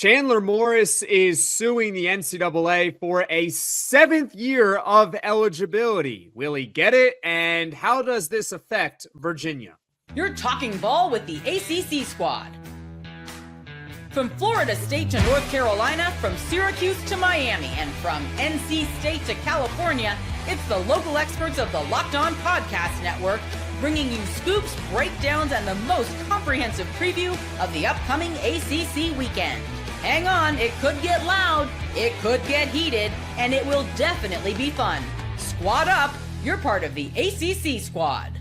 Chandler Morris is suing the NCAA for a 7th year of eligibility. Will he get it? And how does this affect Virginia? You're talking ball with the ACC Squad. From Florida State to North Carolina, from Syracuse to Miami, and from NC State to California, it's the local experts of the Locked On Podcast Network bringing you scoops, breakdowns, and the most comprehensive preview of the upcoming ACC weekend. Hang on, it could get loud, it could get heated, and it will definitely be fun. Squad up, you're part of the ACC Squad.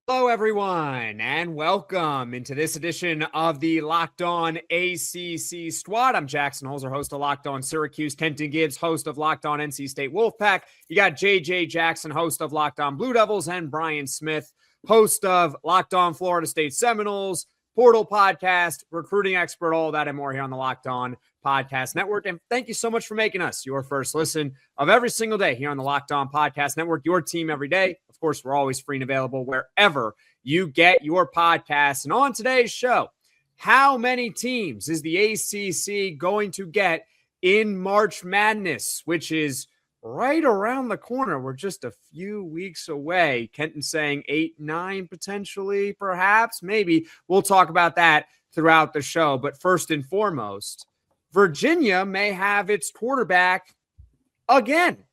Hello, everyone, and welcome into this edition of the Locked On ACC Squad. I'm Jackson Holzer, host of Locked On Syracuse. Kenton Gibbs, host of Locked On NC State Wolfpack. You got JJ Jackson, host of Locked On Blue Devils, and Brian Smith, host of Locked On Florida State Seminoles, Portal Podcast, recruiting expert, all that and more here on the Locked On Podcast Network. And thank you so much for making us your first listen of every single day here on the Locked On Podcast Network, your team every day. Of course, we're always free and available wherever you get your podcasts. And on today's show, how many teams is the ACC going to get in March Madness, which is right around the corner? We're just a few weeks away. Kenton saying 8, 9 potentially, perhaps, maybe. We'll talk about that throughout the show. But first and foremost, Virginia may have its quarterback again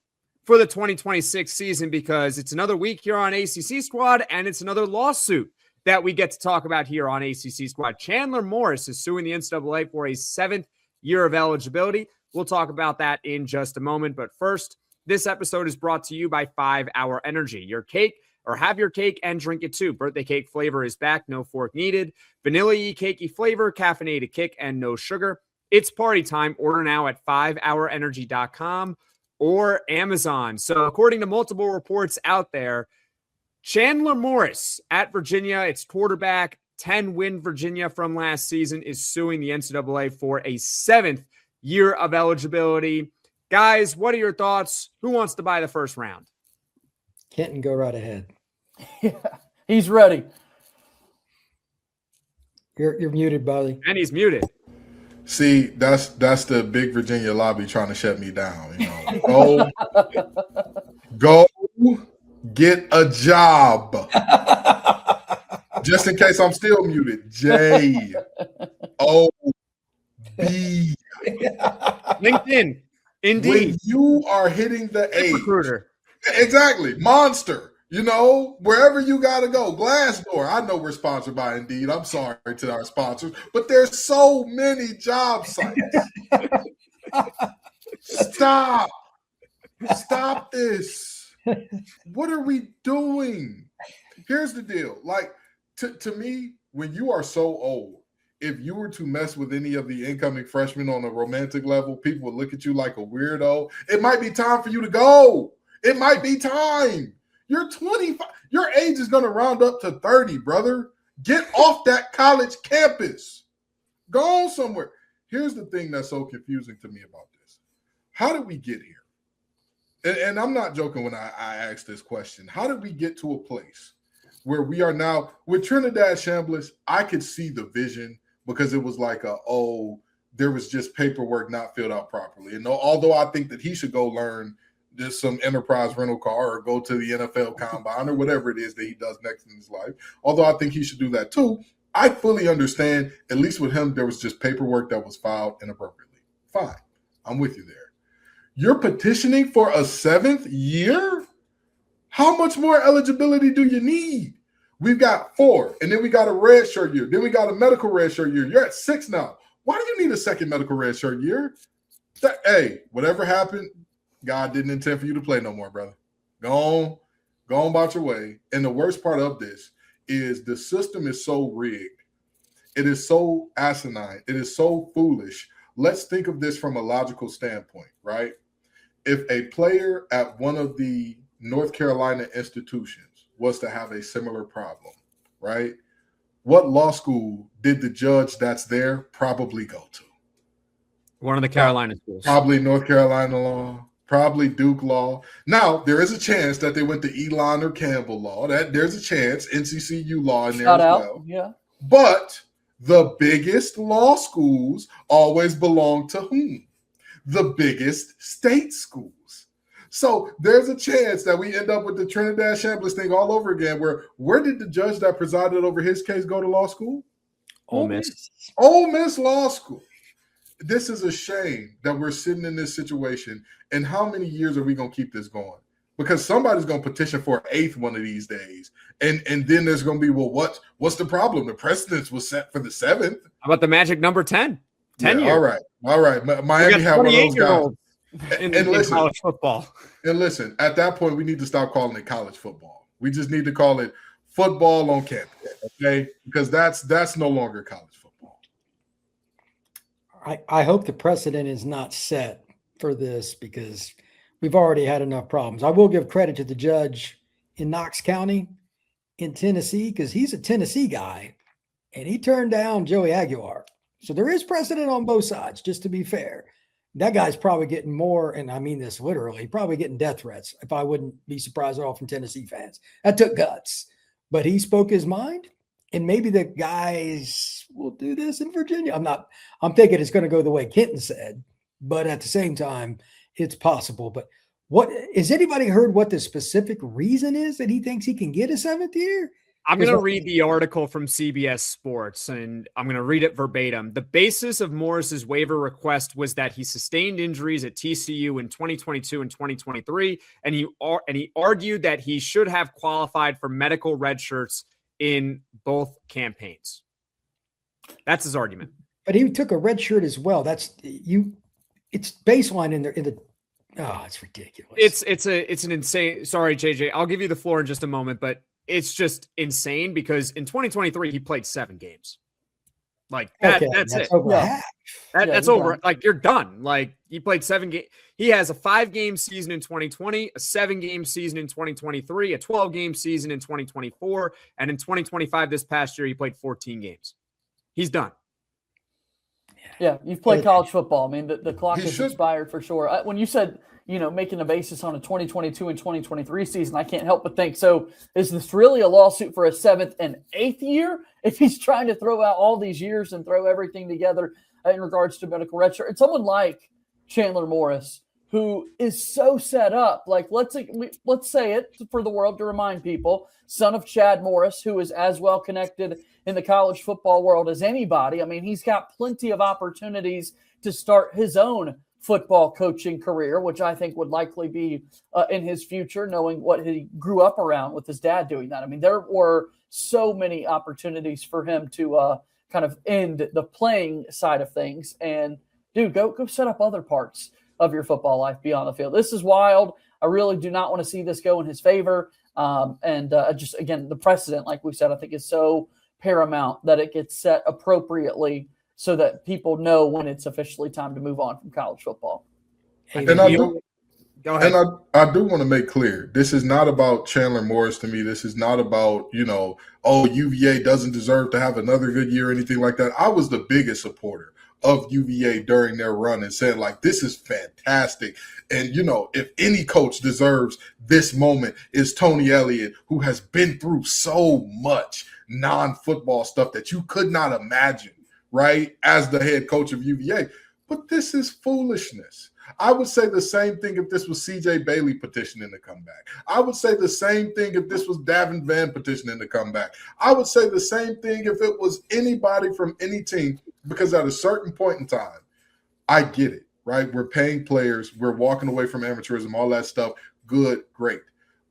for the 2026 season, because it's another week here on ACC Squad, and it's another lawsuit that we get to talk about here on ACC Squad. Chandler Morris is suing the NCAA for a 7th year of eligibility. We'll talk about that in just a moment. But first, this episode is brought to you by 5 Hour Energy. Your cake, or have your cake and drink it too. Birthday cake flavor is back, no fork needed. Vanilla-y cakey flavor, caffeinated kick, and no sugar. It's party time. Order now at 5hourenergy.com or Amazon. So according to multiple reports out there, Chandler Morris at Virginia, its quarterback, 10-win Virginia from last season, is suing the NCAA for a 7th year of eligibility. Guys, what are your thoughts? Who wants to buy the first round? Kenton, go right ahead. Yeah, he's ready. You're muted, buddy. And he's muted. See, that's the big Virginia lobby trying to shut me down. You know, go get a job. Just in case I'm still muted. J-O-B. LinkedIn. Indeed. When you are hitting the age. Recruiter. Exactly. Monster. You know, wherever you got to go. Glassdoor. I know we're sponsored by Indeed. I'm sorry to our sponsors, but there's so many job sites. Stop this. What are we doing? Here's the deal. Like, to me, when you are so old, if you were to mess with any of the incoming freshmen on a romantic level, people would look at you like a weirdo. It might be time for you to go. It might be time. You're 25. Your age is going to round up to 30, brother. Get off that college campus. Go on somewhere. Here's the thing that's so confusing to me about this. How did we get here? And I'm not joking when I ask this question. How did we get to a place where we are now with Trinidad Chambliss? I could see the vision, because it was like there was just paperwork not filled out properly. And although I think that he should go learn just some enterprise rental car or go to the NFL combine or whatever it is that he does next in his life, although I think he should do that too, I fully understand, at least with him, there was just paperwork that was filed inappropriately. Fine. I'm with you there. You're petitioning for a 7th year? How much more eligibility do you need? We've got 4, and then we got a red shirt year. Then we got a medical red shirt year. You're at 6 now. Why do you need a second medical red shirt year? Hey, whatever happened, God didn't intend for you to play no more, brother. Go on about your way. And the worst part of this is the system is so rigged. It is so asinine. It is so foolish. Let's think of this from a logical standpoint, right? If a player at one of the North Carolina institutions was to have a similar problem, right? What law school did the judge that's there probably go to? One of the Carolina schools. Probably North Carolina law. Probably Duke law. Now, there is a chance that they went to Elon or Campbell law. That there's a chance NCCU law in there as well. Yeah. But The biggest law schools always belong to whom? The biggest state schools. So there's a chance that we end up with the Trinidad Chambliss thing all over again, where did the judge that presided over his case go to law school? Ole Miss. Ole Miss Law School. This is a shame that we're sitting in this situation. And how many years are we going to keep this going? Because somebody's going to petition for an eighth one of these days. And then there's going to be, well, what's the problem? The precedence was set for the seventh. How about the magic number 10? 10 years. All right. Miami had one of those guys. In college football. And listen, at that point, we need to stop calling it college football. We just need to call it football on campus, okay? Because that's no longer college football. I hope the precedent is not set for this because we've already had enough problems. I will give credit to the judge in Knox County in Tennessee because he's a Tennessee guy, and he turned down Joey Aguilar. So there is precedent on both sides, just to be fair. That guy's probably getting more, and I mean this literally, probably getting death threats, if I wouldn't be surprised at all from Tennessee fans. That took guts. But he spoke his mind, and maybe the guys will do this in Virginia. I'm thinking it's going to go the way Kenton said, but at the same time, it's possible. But has anybody heard what the specific reason is that he thinks he can get a seventh year? I'm going to read the article from CBS Sports, and I'm going to read it verbatim. The basis of Morris's waiver request was that he sustained injuries at TCU in 2022 and 2023, and he argued that he should have qualified for medical red shirts in both campaigns. That's his argument. But he took a red shirt as well. It's baseline in the. Oh, it's ridiculous. It's an insane. Sorry, JJ. I'll give you the floor in just a moment, but it's just insane because in 2023 he played 7 games. Like that. Okay, that's it. Over half. That's over. Done. Like you're done. Like he played 7 games. He has a 5-game season in 2020, a 7-game season in 2023, a 12-game season in 2024, and in 2025 this past year he played 14 games. He's done. Yeah, you've played college football. I mean, the clock is expired for sure. When you said, making a basis on a 2022 and 2023 season, I can't help but think, so is this really a lawsuit for a 7th and 8th year? If he's trying to throw out all these years and throw everything together in regards to medical red shirt. And someone like Chandler Morris, who is so set up, like let's say it for the world to remind people, son of Chad Morris, who is as well connected in the college football world as anybody. I mean, he's got plenty of opportunities to start his own football coaching career, which I think would likely be in his future, knowing what he grew up around with his dad doing that. I mean, there were so many opportunities for him to kind of end the playing side of things. And dude, go set up other parts of your football life beyond the field. This is wild. I really do not want to see this go in his favor. Just again, the precedent, like we said, I think is so paramount that it gets set appropriately so that people know when it's officially time to move on from college football. And I do want to make clear, this is not about Chandler Morris to me. This is not about, UVA doesn't deserve to have another good year or anything like that. I was the biggest supporter of UVA during their run and said, like, this is fantastic. And, if any coach deserves this moment is Tony Elliott, who has been through so much non-football stuff that you could not imagine, right, as the head coach of UVA. But this is foolishness. I would say the same thing if this was C.J. Bailey petitioning to come back. I would say the same thing if this was Davin Vann petitioning to come back. I would say the same thing if it was anybody from any team, because at a certain point in time, I get it, right? We're paying players. We're walking away from amateurism, all that stuff. Good, great.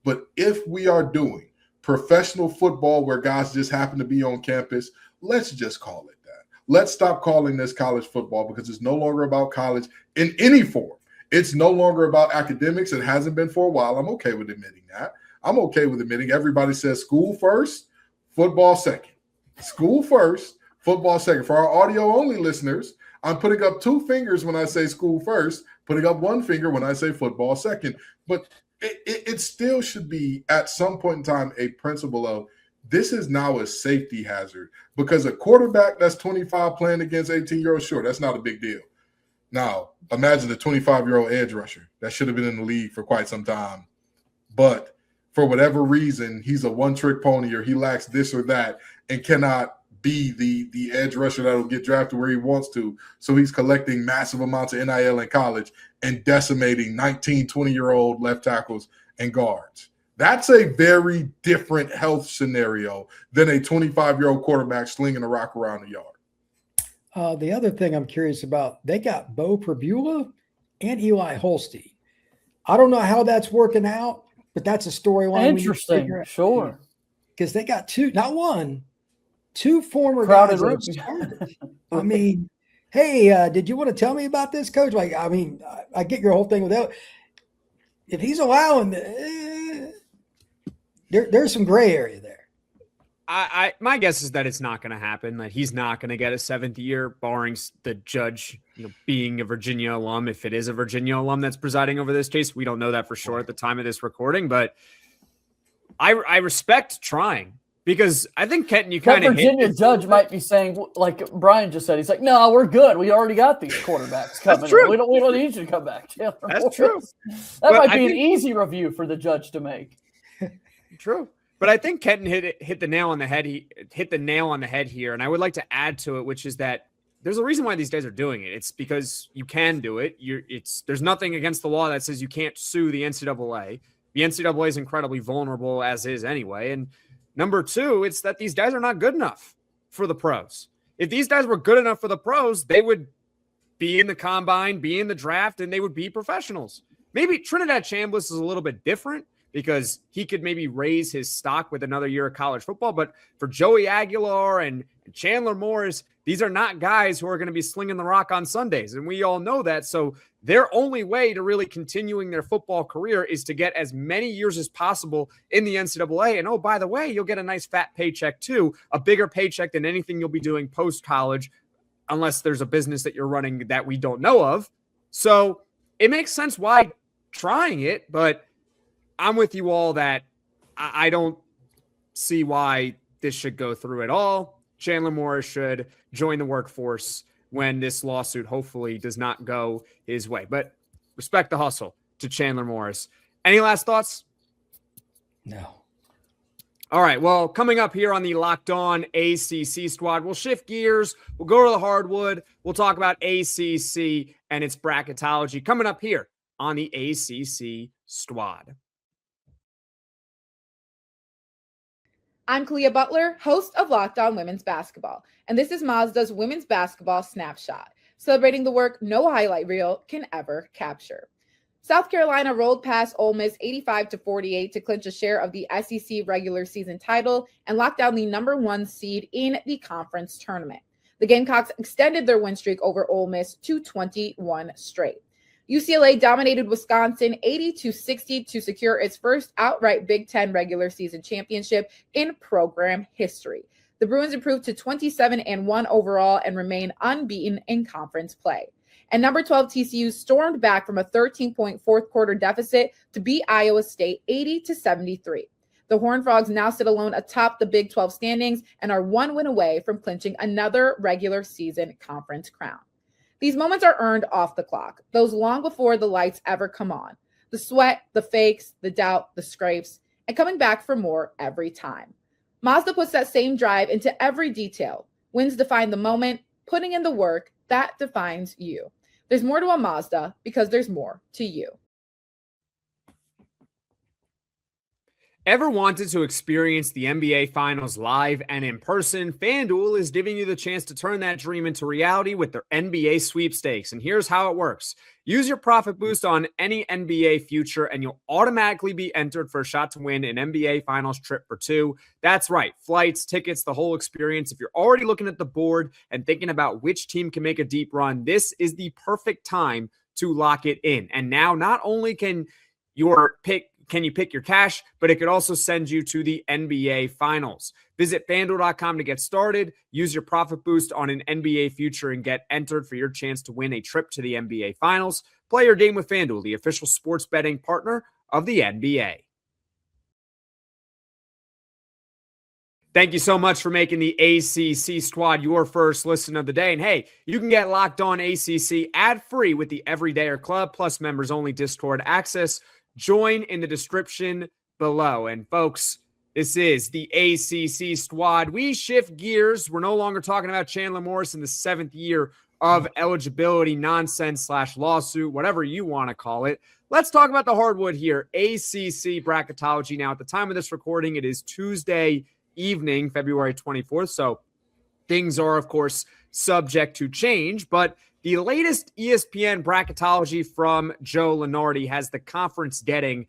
But if we are doing professional football where guys just happen to be on campus, let's just call it that. Let's stop calling this college football because it's no longer about college in any form. It's no longer about academics. It hasn't been for a while. I'm okay with admitting that. I'm okay with admitting everybody says school first, football second. School first, football second. For our audio-only listeners, I'm putting up 2 fingers when I say school first, putting up 1 finger when I say football second. But it still should be, at some point in time, a principle of this is now a safety hazard because a quarterback that's 25 playing against 18-year-olds, sure, that's not a big deal. Now, imagine a 25-year-old edge rusher that should have been in the league for quite some time. But for whatever reason, he's a one-trick pony or he lacks this or that and cannot be the edge rusher that'll get drafted where he wants to. So he's collecting massive amounts of NIL in college and decimating 19, 20-year-old left tackles and guards. That's a very different health scenario than a 25-year-old quarterback slinging a rock around the yard. The other thing I'm curious about, they got Bo Perbula and Eli Holstein. I don't know how that's working out, but that's a storyline. Interesting, sure. Because they got two former crowded guys that have started. I mean, hey, did you want to tell me about this, coach? Like, I mean, I get your whole thing with that. If he's allowing, there's some gray area there. My guess is that it's not going to happen. That he's not going to get a 7th year, barring the judge, being a Virginia alum. If it is a Virginia alum that's presiding over this case, we don't know that for sure at the time of this recording. But I respect trying, because I think, Kenton, you kind of Virginia judge might be saying, like Brian just said, he's like, no, we're good. We already got these quarterbacks coming. That's true. We don't need you to come back. Chandler That's Morris. true. That might be an easy review for the judge to make. True. But I think Kenton hit the nail on the head. He hit the nail on the head here. And I would like to add to it, which is that there's a reason why these guys are doing it. It's because you can do it. There's nothing against the law that says you can't sue the NCAA. The NCAA is incredibly vulnerable as is anyway. And number two, it's that these guys are not good enough for the pros. If these guys were good enough for the pros, they would be in the combine, be in the draft, and they would be professionals. Maybe Trinidad Chambliss is a little bit different, because he could maybe raise his stock with another year of college football. But for Joey Aguilar and Chandler Morris, these are not guys who are going to be slinging the rock on Sundays. And we all know that. So their only way to really continuing their football career is to get as many years as possible in the NCAA. And, oh, by the way, you'll get a nice fat paycheck too, a bigger paycheck than anything you'll be doing post-college, unless there's a business that you're running that we don't know of. So it makes sense why trying it, but I'm with you all that I don't see why this should go through at all. Chandler Morris should join the workforce when this lawsuit hopefully does not go his way. But respect the hustle to Chandler Morris. Any last thoughts? No. All right. Well, coming up here on the Locked On ACC Squad, we'll shift gears. We'll go to the hardwood. We'll talk about ACC and its bracketology coming up here on the ACC Squad. I'm Kalia Butler, host of Locked On Women's Basketball, and this is Mazda's Women's Basketball Snapshot, celebrating the work no highlight reel can ever capture. South Carolina rolled past Ole Miss 85-48 to clinch a share of the SEC regular season title and lock down the number 1 seed in the conference tournament. The Gamecocks extended their win streak over Ole Miss to 21 straight. UCLA dominated Wisconsin 80-60 to secure its first outright Big Ten regular season championship in program history. The Bruins improved to 27-1 overall and remain unbeaten in conference play. And number 12 TCU stormed back from a 13-point fourth quarter deficit to beat Iowa State 80-73. The Horned Frogs now sit alone atop the Big 12 standings and are 1 win away from clinching another regular season conference crown. These moments are earned off the clock, those long before the lights ever come on. The sweat, the fakes, the doubt, the scrapes, and coming back for more every time. Mazda puts that same drive into every detail. Wins define the moment, putting in the work, that defines you. There's more to a Mazda because there's more to you. Ever wanted to experience the NBA Finals live and in person? FanDuel is giving you the chance to turn that dream into reality with their NBA sweepstakes. And here's how it works. Use your profit boost on any NBA future, and you'll automatically be entered for a shot to win an NBA Finals trip for 2. That's right. Flights, tickets, the whole experience. If you're already looking at the board and thinking about which team can make a deep run, this is the perfect time to lock it in. And now not only can you pick your cash, but it could also send you to the NBA Finals. Visit FanDuel.com to get started. Use your profit boost on an NBA future and get entered for your chance to win a trip to the NBA Finals. Play your game with FanDuel, the official sports betting partner of the NBA. Thank you so much for making the ACC Squad your first listen of the day. And hey, you can get Locked On ACC ad-free with the Everydayer Club, plus members-only Discord access. Join in the description below. And folks, This is the ACC Squad. We shift gears. We're no longer talking about Chandler Morris in the 7th year of eligibility nonsense / lawsuit, whatever you want to call it. Let's talk about the hardwood here. ACC bracketology. Now, at the time of this recording, it is Tuesday evening, February 24th. So things are, of course, subject to change. But the latest ESPN bracketology from Joe Lunardi has the conference getting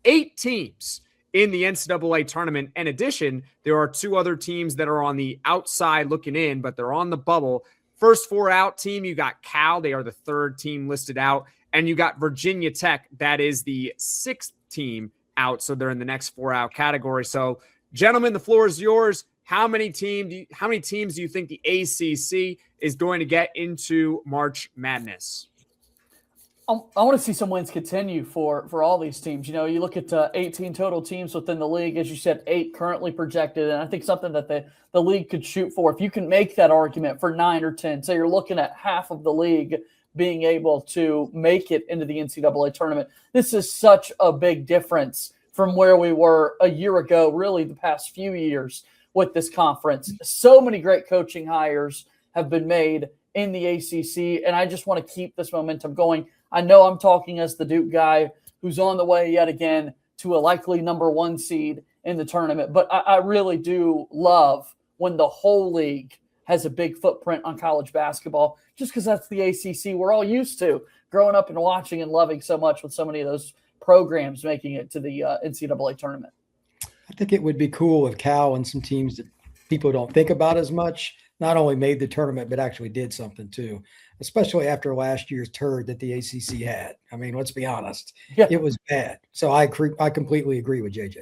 8 teams in the NCAA tournament. In addition, there are 2 other teams that are on the outside looking in, but they're on the bubble. First 4 out team, you got Cal. They are the 3rd team listed out. And you got Virginia Tech. That is the 6th team out. So they're in the next 4 out category. So, gentlemen, the floor is yours. How many teams do you think the ACC is going to get into March Madness? I want to see some wins continue for all these teams. You know, you look at 18 total teams within the league, as you said, 8 currently projected, and I think something that the league could shoot for. If you can make that argument for 9 or 10, so you're looking at half of the league being able to make it into the NCAA tournament. This is such a big difference from where we were a year ago, really the past few years with this conference. So many great coaching hires have been made in the ACC, and I just want to keep this momentum going. I know I'm talking as the Duke guy who's on the way yet again to a likely number 1 seed in the tournament, but I really do love when the whole league has a big footprint on college basketball, just because that's the ACC we're all used to growing up and watching and loving so much, with so many of those programs making it to the NCAA tournament. I think it would be cool if Cal and some teams that people don't think about as much not only made the tournament, but actually did something too, especially after last year's turd that the ACC had. I mean, let's be honest. Yeah. It was bad. So I completely agree with JJ.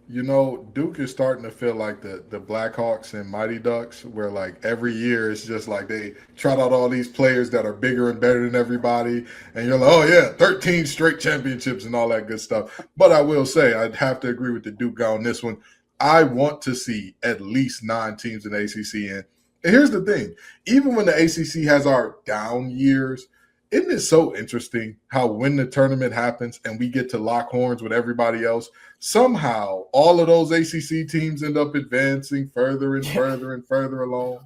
You know, Duke is starting to feel like the Blackhawks and Mighty Ducks, where like every year it's just like they trot out all these players that are bigger and better than everybody. And you're like, oh yeah, 13 straight championships and all that good stuff. But I will say, I'd have to agree with the Duke guy on this one. I want to see at least 9 teams in the ACC in. And here's the thing, even when the ACC has our down years, isn't it so interesting how when the tournament happens and we get to lock horns with everybody else, somehow all of those ACC teams end up advancing further and further and further along?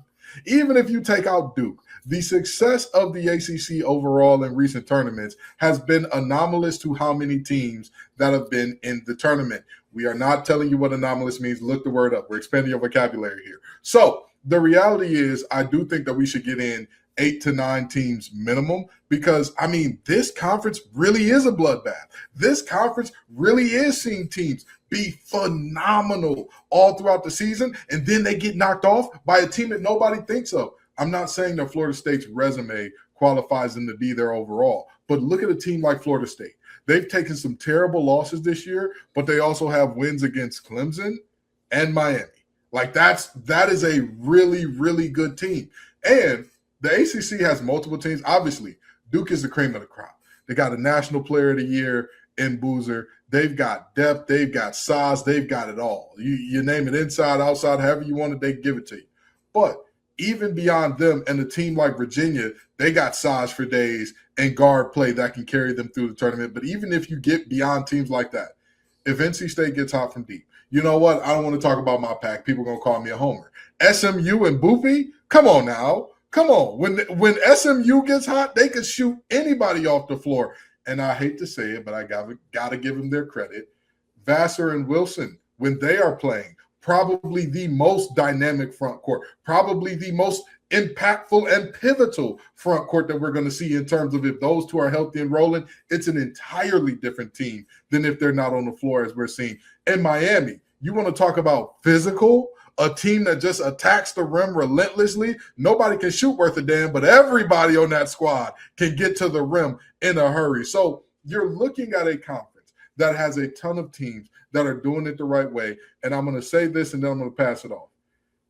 Even if you take out Duke, the success of the ACC overall in recent tournaments has been anomalous to how many teams that have been in the tournament. We are not telling you what anomalous means. Look the word up. We're expanding your vocabulary here. So the reality is, I do think that we should get in 8 to 9 teams minimum, because, I mean, this conference really is a bloodbath. This conference really is seeing teams be phenomenal all throughout the season, and then they get knocked off by a team that nobody thinks of. I'm not saying that Florida State's resume qualifies them to be there overall, but look at a team like Florida State. They've taken some terrible losses this year, but they also have wins against Clemson and Miami. Like that is a really, really good team. And the ACC has multiple teams. Obviously, Duke is the cream of the crop. They got a National Player of the Year in Boozer. They've got depth. They've got size. They've got it all. You name it, inside, outside, however you want it, they give it to you. But even beyond them and a team like Virginia, they got size for days and guard play that can carry them through the tournament. But even if you get beyond teams like that, if NC State gets hot from deep, you know what? I don't want to talk about my pack. People are going to call me a homer. SMU and Boofy? Come on now. Come on. When SMU gets hot, they can shoot anybody off the floor. And I hate to say it, but I got to give them their credit. Vassar and Wilson, when they are playing, probably the most dynamic front court, probably the most impactful and pivotal front court that we're going to see in terms of if those two are healthy and rolling, it's an entirely different team than if they're not on the floor, as we're seeing. In Miami, you want to talk about physical, a team that just attacks the rim relentlessly. Nobody can shoot worth a damn, but everybody on that squad can get to the rim in a hurry. So you're looking at a conference that has a ton of teams that are doing it the right way. And I'm going to say this and then I'm going to pass it off.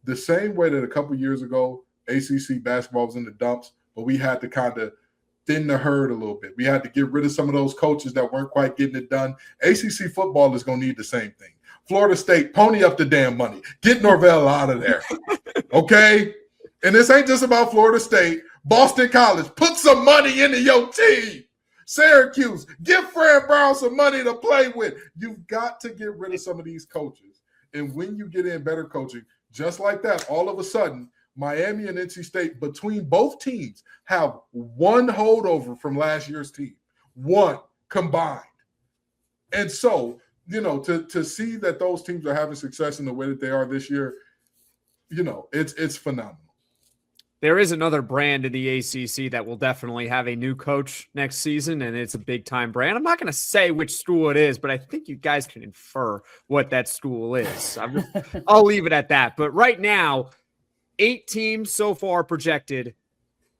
The same way that a couple years ago, ACC basketball was in the dumps, but we had to kind of thin the herd a little bit. We had to get rid of some of those coaches that weren't quite getting it done. ACC football is going to need the same thing. Florida State, pony up the damn money. Get Norvell out of there, okay? And this ain't just about Florida State. Boston College, put some money into your team. Syracuse, give Fred Brown some money to play with. You've got to get rid of some of these coaches And when you get in better coaching, just like that, all of a sudden, Miami and NC State, between both teams, have one holdover from last year's team, one combined. And so, to see that those teams are having success in the way that they are this year, it's phenomenal. There is another brand in the ACC that will definitely have a new coach next season, and it's a big-time brand. I'm not going to say which school it is, but I think you guys can infer what that school is. I'll leave it at that. But right now, 8 teams so far projected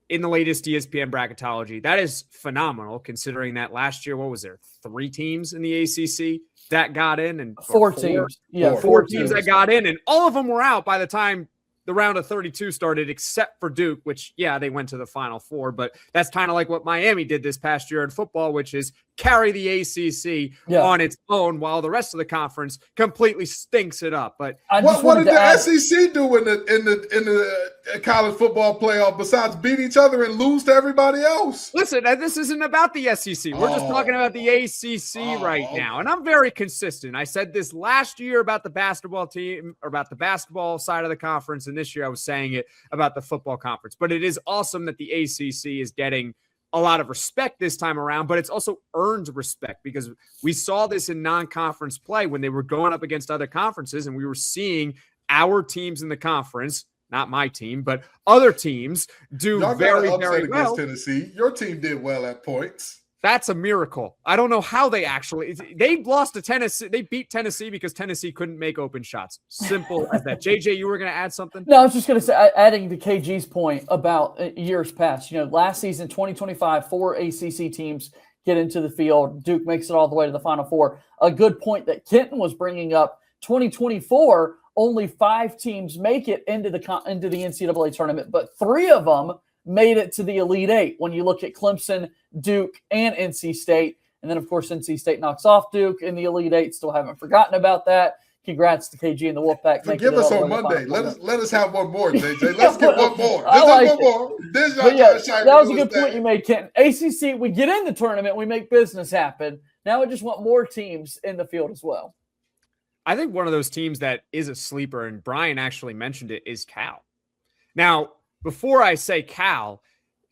in the latest ESPN bracketology. That is phenomenal, considering that last year, what was there, 3 teams in the ACC that got in? And 4 teams. Yeah, 4 teams that got in, and all of them were out by the time the round of 32 started, except for Duke, which, yeah, they went to the Final Four, but that's kind of like what Miami did this past year in football, which is carry the ACC on its own while the rest of the conference completely stinks it up. But what did the SEC do in the college football playoff besides beat each other and lose to everybody else? Listen, this isn't about the SEC. We're just talking about the ACC right now. And I'm very consistent. I said this last year about the basketball team, or about the basketball side of the conference, and this year I was saying it about the football conference. But it is awesome that the ACC is getting a lot of respect this time around, but it's also earned respect because we saw this in non-conference play when they were going up against other conferences, and we were seeing our teams in the conference, not my team, but other teams do very, very well. Against Tennessee. Your team did well at points. That's a miracle. I don't know how they lost to Tennessee. They beat Tennessee because Tennessee couldn't make open shots. Simple as that. JJ, you were going to add something? No, I was just going to say, adding to KG's point about years past, last season, 2025, 4 ACC teams get into the field. Duke makes it all the way to the Final Four. A good point that Kenton was bringing up, 2024, only 5 teams make it into the NCAA tournament, but 3 of them made it to the Elite 8 when you look at Clemson, Duke, and NC State. And then, of course, NC State knocks off Duke in the Elite 8. Still haven't forgotten about that. Congrats to KG and the Wolfpack. Forgive us on Monday. Let us have one more, JJ. Let's get one more. That was a good point you made, Kenton. ACC, we get in the tournament, we make business happen. Now we just want more teams in the field as well. I think one of those teams that is a sleeper, and Brian actually mentioned it, is Cal. Now, before I say Cal,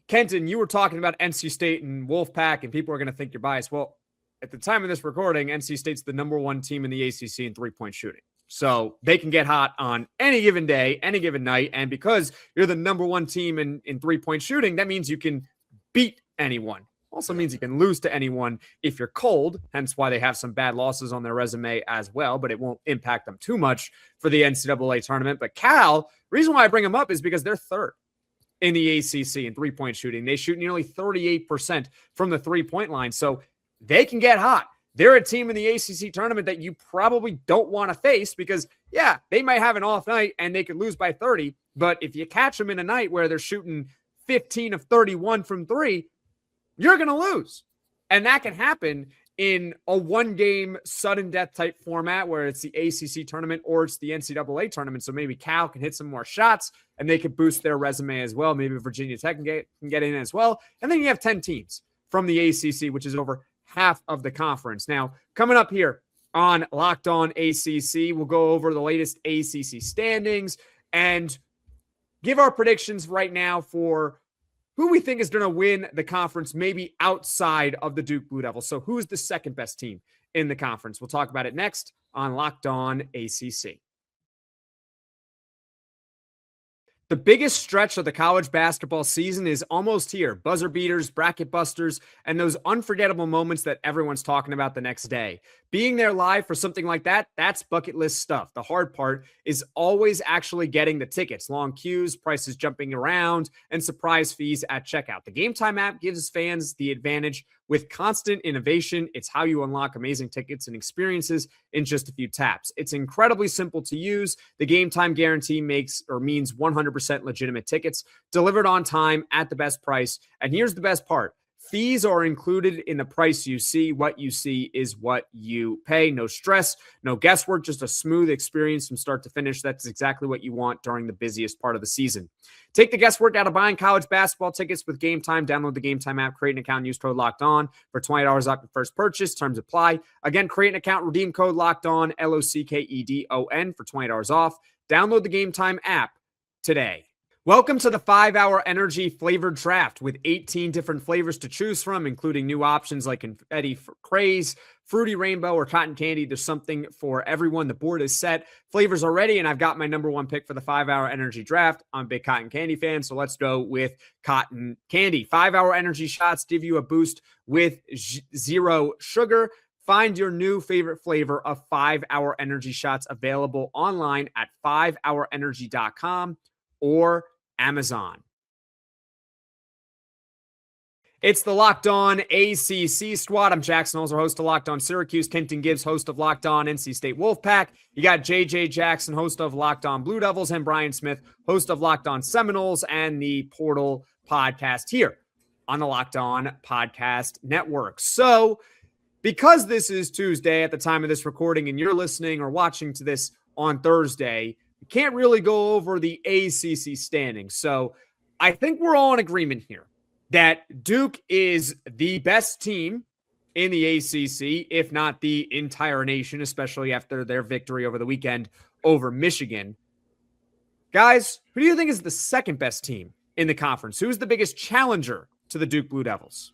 Kenton, you were talking about NC State and Wolfpack, and people are going to think you're biased. Well, at the time of this recording, NC State's the number 1 team in the ACC in three-point shooting. So they can get hot on any given day, any given night. And because you're the number 1 team in three-point shooting, that means you can beat anyone. Also means you can lose to anyone if you're cold, hence why they have some bad losses on their resume as well, but it won't impact them too much for the NCAA tournament. But Cal, reason why I bring them up is because they're 3rd in the ACC in three-point shooting. They shoot nearly 38% from the three-point line, so they can get hot. They're a team in the ACC tournament that you probably don't want to face because, yeah, they might have an off night and they could lose by 30, but if you catch them in a night where they're shooting 15 of 31 from 3, you're going to lose. And that can happen in a one-game sudden death type format where it's the ACC tournament or it's the NCAA tournament. So maybe Cal can hit some more shots and they could boost their resume as well. Maybe Virginia Tech can get in as well. And then you have 10 teams from the ACC, which is over half of the conference. Now, coming up here on Locked On ACC, we'll go over the latest ACC standings and give our predictions right now for who we think is going to win the conference, maybe outside of the Duke Blue Devils. So who's the second best team in the conference? We'll talk about it next on Locked On ACC. The biggest stretch of the college basketball season is almost here. Buzzer beaters, bracket busters, and those unforgettable moments that everyone's talking about the next day. Being there live for something like that, that's bucket list stuff. The hard part is always actually getting the tickets. Long queues, prices jumping around, and surprise fees at checkout. The Game Time app gives fans the advantage with constant innovation. It's how you unlock amazing tickets and experiences in just a few taps. It's incredibly simple to use. The Game Time guarantee means 100% legitimate tickets delivered on time at the best price. And here's the best part. fees are included in the price you see. What you see is what you pay. No stress, no guesswork, just a smooth experience from start to finish. That's exactly what you want during the busiest part of the season. Take the guesswork out of buying college basketball tickets with Game Time. Download the Game Time app, create an account, use code Locked On for $20 off your first purchase. Terms apply. Again, create an account, redeem code Locked On, LOCKEDON for $20 off. Download the Game Time app today. Welcome to the 5-Hour Energy Flavored Draft with 18 different flavors to choose from, including new options like confetti craze, fruity rainbow, or cotton candy. There's something for everyone. The board is set. Flavors are ready, and I've got my number one pick for the 5-Hour Energy Draft. I'm a big cotton candy fan, so let's go with cotton candy. 5-Hour Energy shots give you a boost with zero sugar. Find your new favorite flavor of 5-Hour Energy shots available online at 5hourenergy.com or Amazon. It's the Locked On ACC Squad. I'm Jackson Holzer, host of Locked On Syracuse. Kenton Gibbs, host of Locked On NC State Wolfpack. You got JJ Jackson, host of Locked On Blue Devils, and Brian Smith, host of Locked On Seminoles and the Portal podcast here on the Locked On Podcast Network. So, because this is Tuesday at the time of this recording and you're listening or watching to this on Thursday, we can't really go over the ACC standings. So I think we're all in agreement here that Duke is the best team in the ACC, if not the entire nation, especially after their victory over the weekend over Michigan. Guys, who do you think is the second best team in the conference? Who's the biggest challenger to the Duke Blue Devils?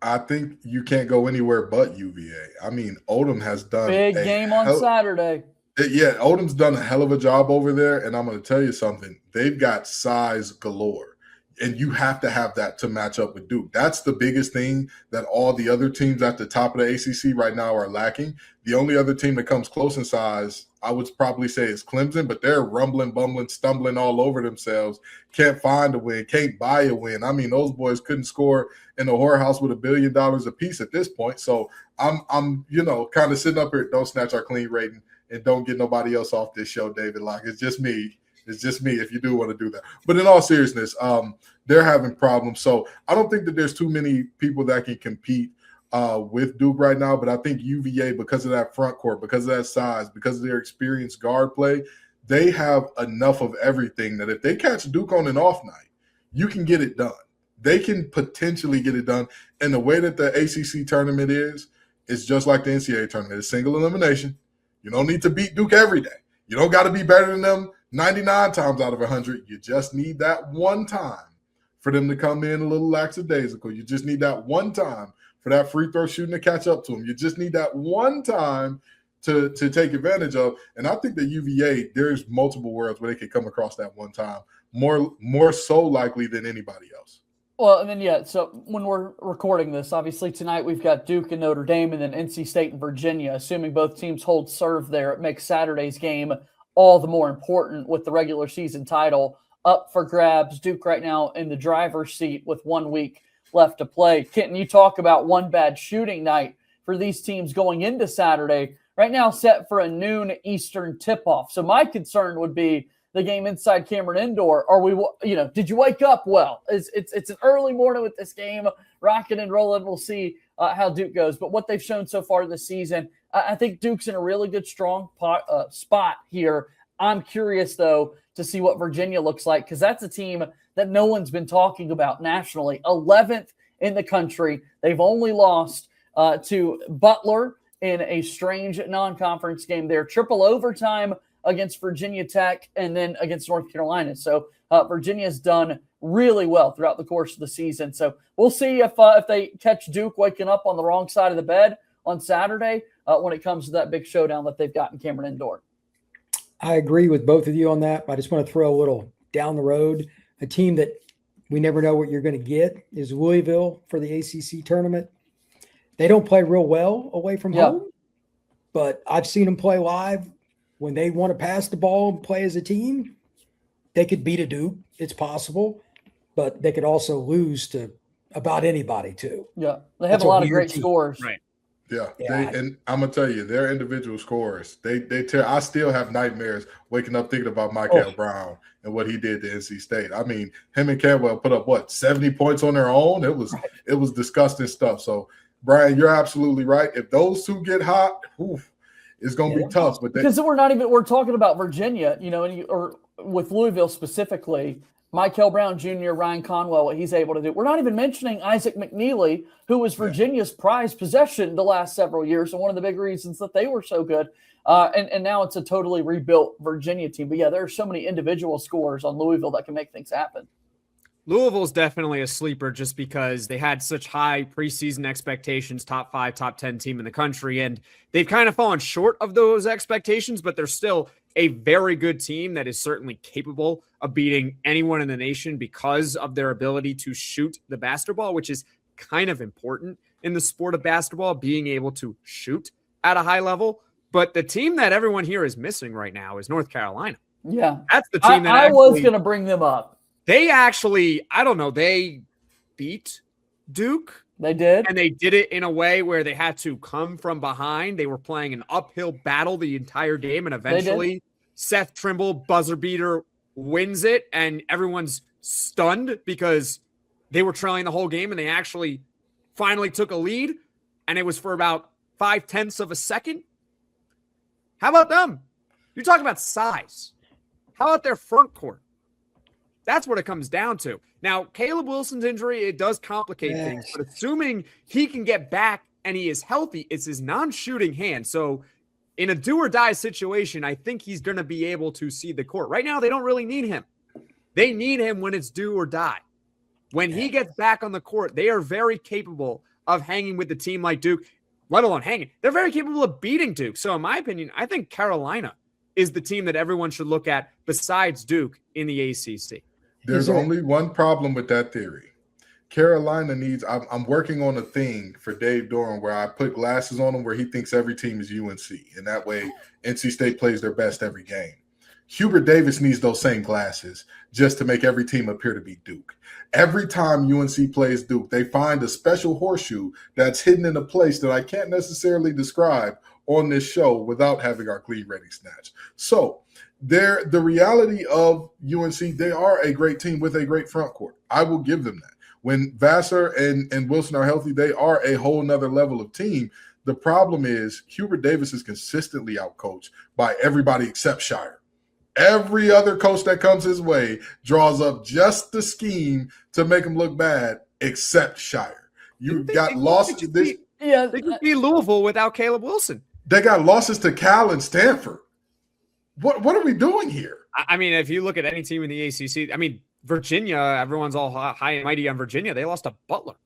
I think you can't go anywhere but UVA. I mean, Odom has done big game on Saturday. Yeah, Odom's done a hell of a job over there, and I'm going to tell you something. They've got size galore, and you have to have that to match up with Duke. That's the biggest thing that all the other teams at the top of the ACC right now are lacking. The only other team that comes close in size, I would probably say, is Clemson, but they're rumbling, bumbling, stumbling all over themselves. Can't find a win, can't buy a win. I mean, those boys couldn't score in a whorehouse with $1 billion apiece at this point. So I'm kind of sitting up here. Don't snatch our clean rating. And don't get nobody else off this show, David. Like, it's just me. It's just me if you do want to do that. But in all seriousness, they're having problems. So I don't think that there's too many people that can compete with Duke right now. But I think UVA, because of that front court, because of that size, because of their experienced guard play, they have enough of everything that if they catch Duke on an off night, you can get it done. They can potentially get it done. And the way that the ACC tournament is just like the NCAA tournament. It's single elimination. You don't need to beat Duke every day. You don't got to be better than them 99 times out of 100. You just need that one time for them to come in a little lackadaisical. You just need that one time for that free throw shooting to catch up to them. You just need that one time to take advantage of. And I think that UVA, there's multiple worlds where they could come across that one time, more so likely than anybody else. Well, and then, so when we're recording this, obviously tonight we've got Duke and Notre Dame and then NC State and Virginia. Assuming both teams hold serve there, it makes Saturday's game all the more important with the regular season title up for grabs. Duke right now in the driver's seat with 1 week left to play. Kenton, you talk about one bad shooting night for these teams going into Saturday. Right now set for a noon Eastern tip-off. So my concern would be the game inside Cameron Indoor. Are we, did you wake up well? It's an early morning with this game, rocking and rolling. We'll see how Duke goes. But what they've shown so far this season, I think Duke's in a really good, strong spot here. I'm curious, though, to see what Virginia looks like because that's a team that no one's been talking about nationally. 11th in the country. They've only lost to Butler in a strange non-conference game there. Triple overtime against Virginia Tech and then against North Carolina. So Virginia's done really well throughout the course of the season. So we'll see if they catch Duke waking up on the wrong side of the bed on Saturday when it comes to that big showdown that they've got in Cameron Indoor. I agree with both of you on that. I just want to throw a little down the road. A team that we never know what you're going to get is Louisville for the ACC tournament. They don't play real well away from home, but I've seen them play live. When they want to pass the ball and play as a team, they could beat a Duke. It's possible, but they could also lose to about anybody too. Yeah, they have a lot of great scores. Right. Yeah. And I'm gonna tell you, their individual scores, they tear. I still have nightmares waking up thinking about Michael Brown and what he did to NC State. I mean, him and Cantwell put up 70 points on their own. It was disgusting stuff. So, Brian, you're absolutely right. If those two get hot, it's gonna be tough. But because we're talking about Virginia, or with Louisville specifically. Michael Brown Jr., Ryan Conwell, what he's able to do. We're not even mentioning Isaac McNeely, who was Virginia's prized possession the last several years, and one of the big reasons that they were so good. And now it's a totally rebuilt Virginia team. But, there are so many individual scores on Louisville that can make things happen. Louisville's definitely a sleeper just because they had such high preseason expectations, top 5, top 10 team in the country, and they've kind of fallen short of those expectations, but they're still a very good team that is certainly capable of beating anyone in the nation because of their ability to shoot the basketball, which is kind of important in the sport of basketball, being able to shoot at a high level. But the team that everyone here is missing right now is North Carolina. Yeah. That's the team that I was going to bring them up. They actually, they beat Duke. They did. And they did it in a way where they had to come from behind. They were playing an uphill battle the entire game, and eventually Seth Trimble, buzzer beater, wins it, and everyone's stunned because they were trailing the whole game, and they actually finally took a lead, and it was for about 0.5 of a second. How about them? You're talking about size. How about their front court? That's what it comes down to. Now, Caleb Wilson's injury, it does complicate things, but assuming he can get back and he is healthy, it's his non-shooting hand. So in a do-or-die situation, I think he's going to be able to see the court. Right now, they don't really need him. They need him when it's do or die. When he gets back on the court, they are very capable of hanging with the team like Duke, let alone hanging. They're very capable of beating Duke. So in my opinion, I think Carolina is the team that everyone should look at besides Duke in the ACC. There's only one problem with that theory. Carolina needs – I'm working on a thing for Dave Doran where I put glasses on him where he thinks every team is UNC, and that way NC State plays their best every game. Hubert Davis needs those same glasses just to make every team appear to be Duke. Every time UNC plays Duke, they find a special horseshoe that's hidden in a place that I can't necessarily describe on this show without having our clean ready snatch. So the reality of UNC, they are a great team with a great front court. I will give them that. When Vassar and Wilson are healthy, they are a whole nother level of team. The problem is Hubert Davis is consistently outcoached by everybody except Shire. Every other coach that comes his way draws up just the scheme to make him look bad, except Shire. You got losses. They could be Louisville without Caleb Wilson. They got losses to Cal and Stanford. What are we doing here? I mean, if you look at any team in the ACC, I mean, Virginia, everyone's all high and mighty on Virginia. They lost to Butler.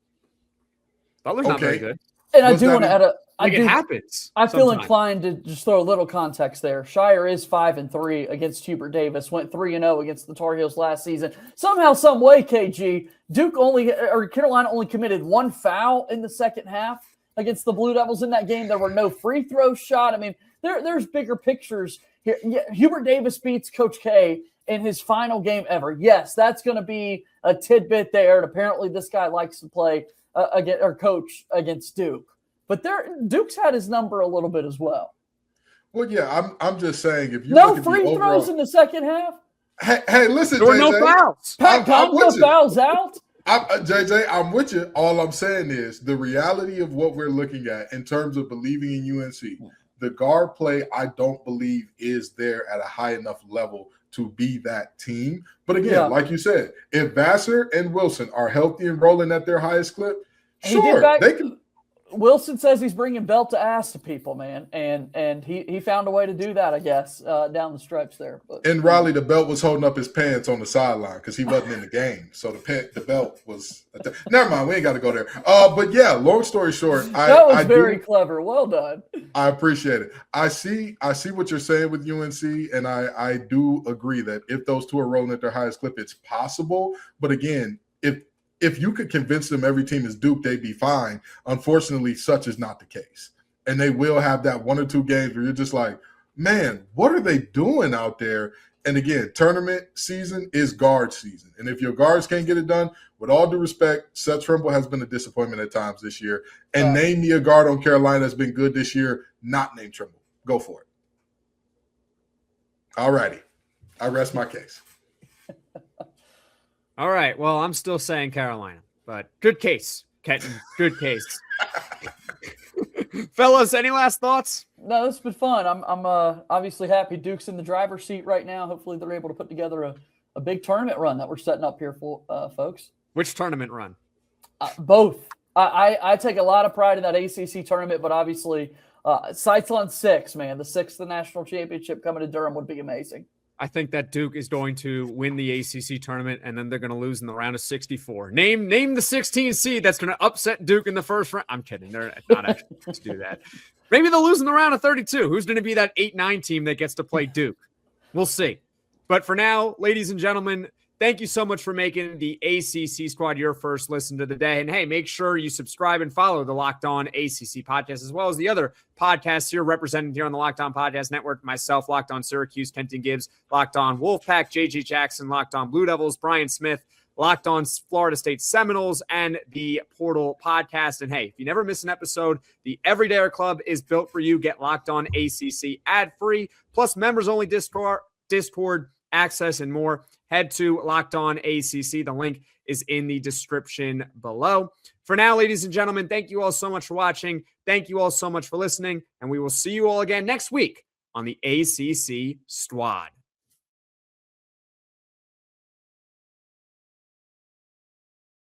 Butler's not very good. And I do want to add it happens. I feel inclined to just throw a little context there. Shire is 5-3 against Hubert Davis, went 3-0 against the Tar Heels last season. Somehow, some way, KG, Carolina only committed one foul in the second half against the Blue Devils in that game. There were no free throw shot. I mean, there's bigger pictures here. Yeah, Hubert Davis beats Coach K in his final game ever. Yes, that's going to be a tidbit there. And apparently, this guy likes to play coach against Duke. But Duke's had his number a little bit as well. Well, yeah, I'm just saying if you no free throws in the second half. Hey, listen, there were no fouls. Pat Combs fouls out. JJ, I'm with you. All I'm saying is the reality of what we're looking at in terms of believing in UNC. The guard play, I don't believe, is there at a high enough level to be that team. But again, like you said, if Vassar and Wilson are healthy and rolling at their highest clip, sure, they can. Wilson says he's bringing belt to ass to people, man, and he found a way to do that, I guess, down the stretch there. But, in Raleigh, the belt was holding up his pants on the sideline because he wasn't in the game, so the belt was. Never mind, we ain't got to go there. But yeah, long story short, that was very clever. Well done. I appreciate it. I see what you're saying with UNC, and I do agree that if those two are rolling at their highest clip, it's possible. But again, if you could convince them every team is Duke, they'd be fine. Unfortunately, such is not the case. And they will have that one or two games where you're just like, man, what are they doing out there? And again, tournament season is guard season. And if your guards can't get it done, with all due respect, Seth Trimble has been a disappointment at times this year. And name me a guard on Carolina that's been good this year, not named Trimble. Go for it. All righty. I rest my case. All right. Well, I'm still saying Carolina, but good case, Kenton. Good case. Fellas, any last thoughts? No, this has been fun. I'm obviously happy Duke's in the driver's seat right now. Hopefully they're able to put together a big tournament run that we're setting up here for folks. Which tournament run? Both. I take a lot of pride in that ACC tournament, but obviously sights on 6, man. The 6th national championship coming to Durham would be amazing. I think that Duke is going to win the ACC tournament, and then they're going to lose in the round of 64. Name the 16 seed that's going to upset Duke in the first round. I'm kidding. They're not actually going to do that. Maybe they'll lose in the round of 32. Who's going to be that 8-9 team that gets to play Duke? We'll see. But for now, ladies and gentlemen, thank you so much for making the ACC Squad your first listen to the day. And hey, make sure you subscribe and follow the Locked On ACC podcast, as well as the other podcasts here represented here on the Locked On Podcast Network. Myself, Locked On Syracuse, Kenton Gibbs, Locked On Wolfpack, JG Jackson, Locked On Blue Devils, Brian Smith, Locked On Florida State Seminoles, and the Portal Podcast. And hey, if you never miss an episode, the Everydayer Club is built for you. Get Locked On ACC ad-free, plus members-only Discord access and more. Head to Locked On ACC. The link is in the description below. For now, ladies and gentlemen, thank you all so much for watching. Thank you all so much for listening, and we will see you all again next week on the ACC Squad.